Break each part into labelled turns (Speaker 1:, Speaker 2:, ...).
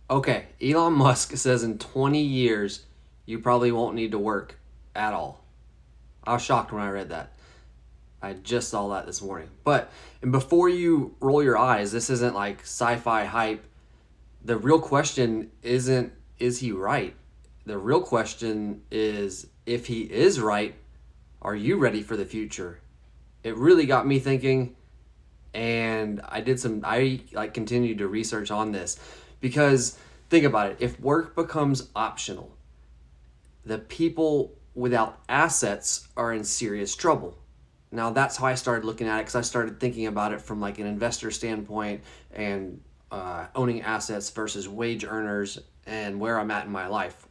Speaker 1: Okay, Elon Musk says in 20 years you probably won't need to work at all. I was shocked when I read that. I just saw that this morning. But and before you roll your eyes, this isn't like sci-fi hype. The real question isn't is he right? The real question is if he is right, are you ready for the future? It really got me thinking, and I like continued to research on this because think about it. If work becomes optional, the people without assets are in serious trouble. Now that's how I started looking at it because I started thinking about it from like an investor standpoint and owning assets versus wage earners and where I'm at in my life.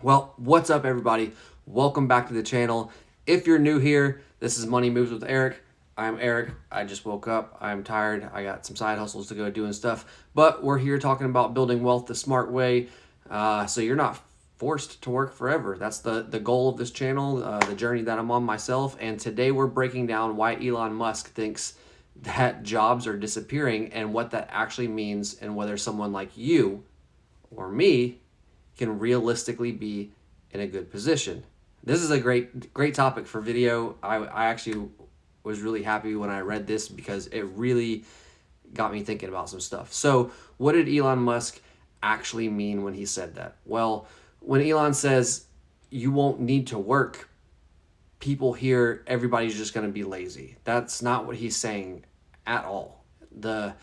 Speaker 1: Well, what's up, everybody? Welcome back to the channel. If you're new here, this is Money Moves with Eric. I'm Eric. I just woke up. I'm tired. I got some side hustles to go do and stuff. But we're here talking about building wealth the smart way. So you're not forced to work forever. That's the goal of this channel, the journey that I'm on myself. And today we're breaking down why Elon Musk thinks that jobs are disappearing and what that actually means and whether someone like you or me can realistically be in a good position. This is a great topic for video. I actually was really happy when I read this because it really got me thinking about some stuff. So, what did Elon Musk actually mean when he said that? Well, when Elon says you won't need to work, people hear everybody's just going to be lazy. That's not what he's saying at all. The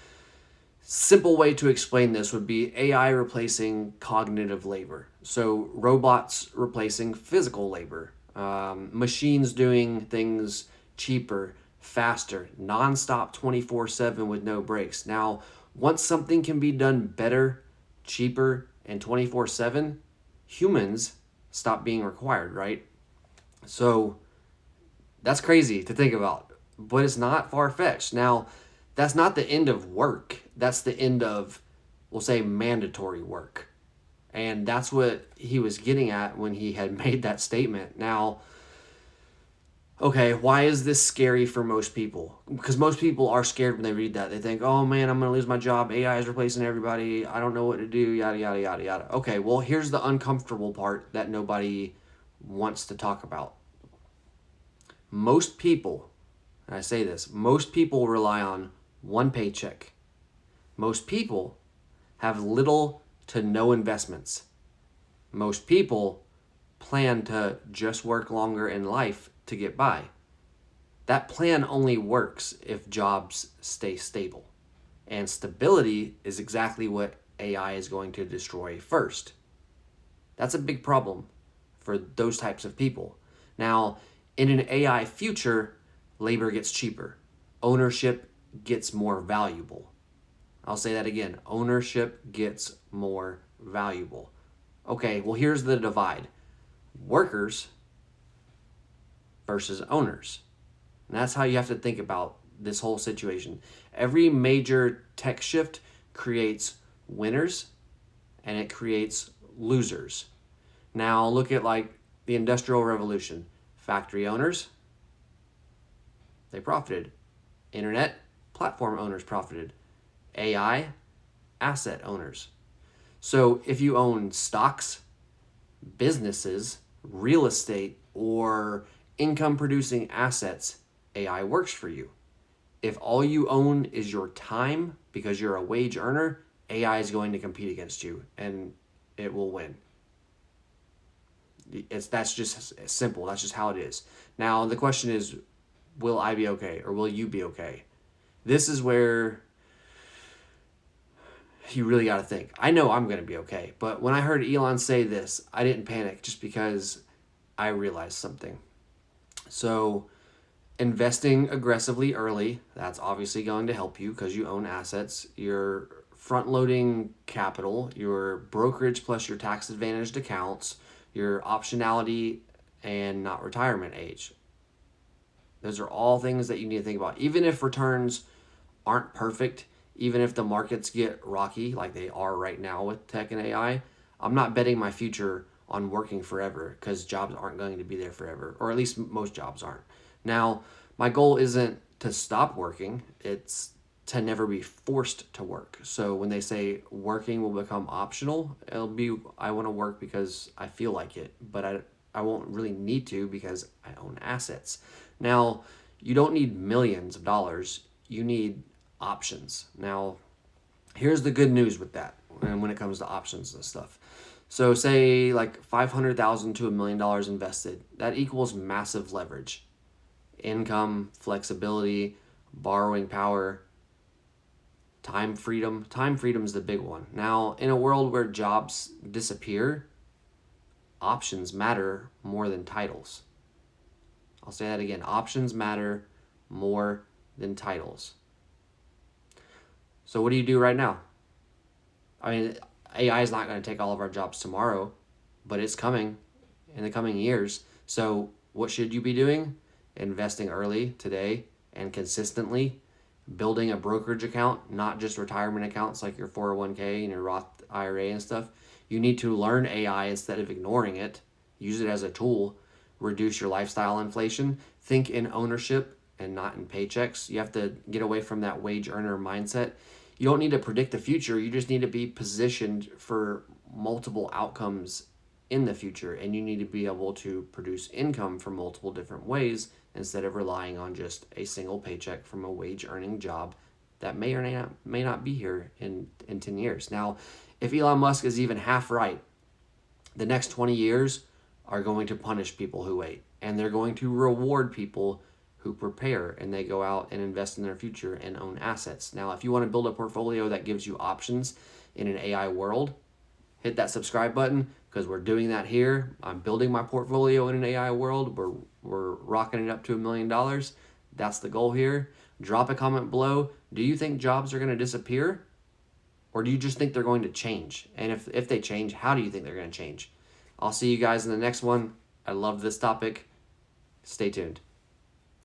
Speaker 1: simple way to explain this would be AI replacing cognitive labor. So robots replacing physical labor, machines doing things cheaper, faster, nonstop 24/7 with no breaks. Now, once something can be done better, cheaper, and 24/7, humans stop being required, right? So that's crazy to think about, but it's not far fetched. Now, that's not the end of work. That's the end of, we'll say, mandatory work. And that's what he was getting at when he had made that statement. Now, okay, why is this scary for most people? Because most people are scared when they read that. They think, oh man, I'm going to lose my job. AI is replacing everybody. I don't know what to do, yada, yada, yada, yada. Okay, well, here's the uncomfortable part that nobody wants to talk about. Most people, and I say this, most people rely on one paycheck. Most people have little to no investments. Most people plan to just work longer in life to get by. That plan only works if jobs stay stable. And stability is exactly what AI is going to destroy first. That's a big problem for those types of people. Now, in an AI future, labor gets cheaper. Ownership gets more valuable. I'll say that again. Ownership gets more valuable. Okay, well, here's the divide workers versus owners. And that's how you have to think about this whole situation. Every major tech shift creates winners and it creates losers. Now, look at like the Industrial Revolution. Factory owners, they profited. Internet platform owners profited. AI, asset owners. So if you own stocks, businesses, real estate, or income producing assets, AI works for you. If all you own is your time because you're a wage earner, AI is going to compete against you and it will win. That's just simple. That's just how it is. Now the question is, will I be okay or will you be okay? This is where you really got to think. I know I'm going to be okay, but when I heard Elon say this, I didn't panic just because I realized something. So, investing aggressively early, that's obviously going to help you because you own assets. You're front loading capital, your brokerage plus your tax advantaged accounts, your optionality, and not retirement age. Those are all things that you need to think about. Even if returns aren't perfect, even if the markets get rocky like they are right now with tech and AI, I'm not betting my future on working forever because jobs aren't going to be there forever, or at least most jobs aren't. Now, my goal isn't to stop working, it's to never be forced to work. So when they say working will become optional, it'll be I want to work because I feel like it, but I won't really need to because I own assets. Now, you don't need millions of dollars. You need options. Now, here's the good news with that and when it comes to options and stuff. So say like 500,000 to $1 million invested. That equals massive leverage. Income, flexibility, borrowing power, time freedom. Time freedom is the big one. Now, in a world where jobs disappear, options matter more than titles. I'll say that again. Options matter more than titles. So what do you do right now? I mean, AI is not going to take all of our jobs tomorrow, but it's coming in the coming years. So what should you be doing? Investing early today and consistently, building a brokerage account, not just retirement accounts like your 401k and your Roth IRA and stuff. You need to learn AI instead of ignoring it. Use it as a tool. Reduce your lifestyle inflation. Think in ownership and not in paychecks. You have to get away from that wage earner mindset. You don't need to predict the future. You just need to be positioned for multiple outcomes in the future, and you need to be able to produce income from multiple different ways instead of relying on just a single paycheck from a wage earning job that may or may not be here in 10 years. Now, if Elon Musk is even half right, the next 20 years are going to punish people who wait, and they're going to reward people who prepare and they go out and invest in their future and own assets. Now, if you want to build a portfolio that gives you options in an AI world, hit that subscribe button because we're doing that here. I'm building my portfolio in an AI world. We're rocking it up to $1 million. That's the goal here. Drop a comment below. Do you think jobs are going to disappear? Or do you just think they're going to change? And if they change, how do you think they're going to change? I'll see you guys in the next one. I love this topic. Stay tuned.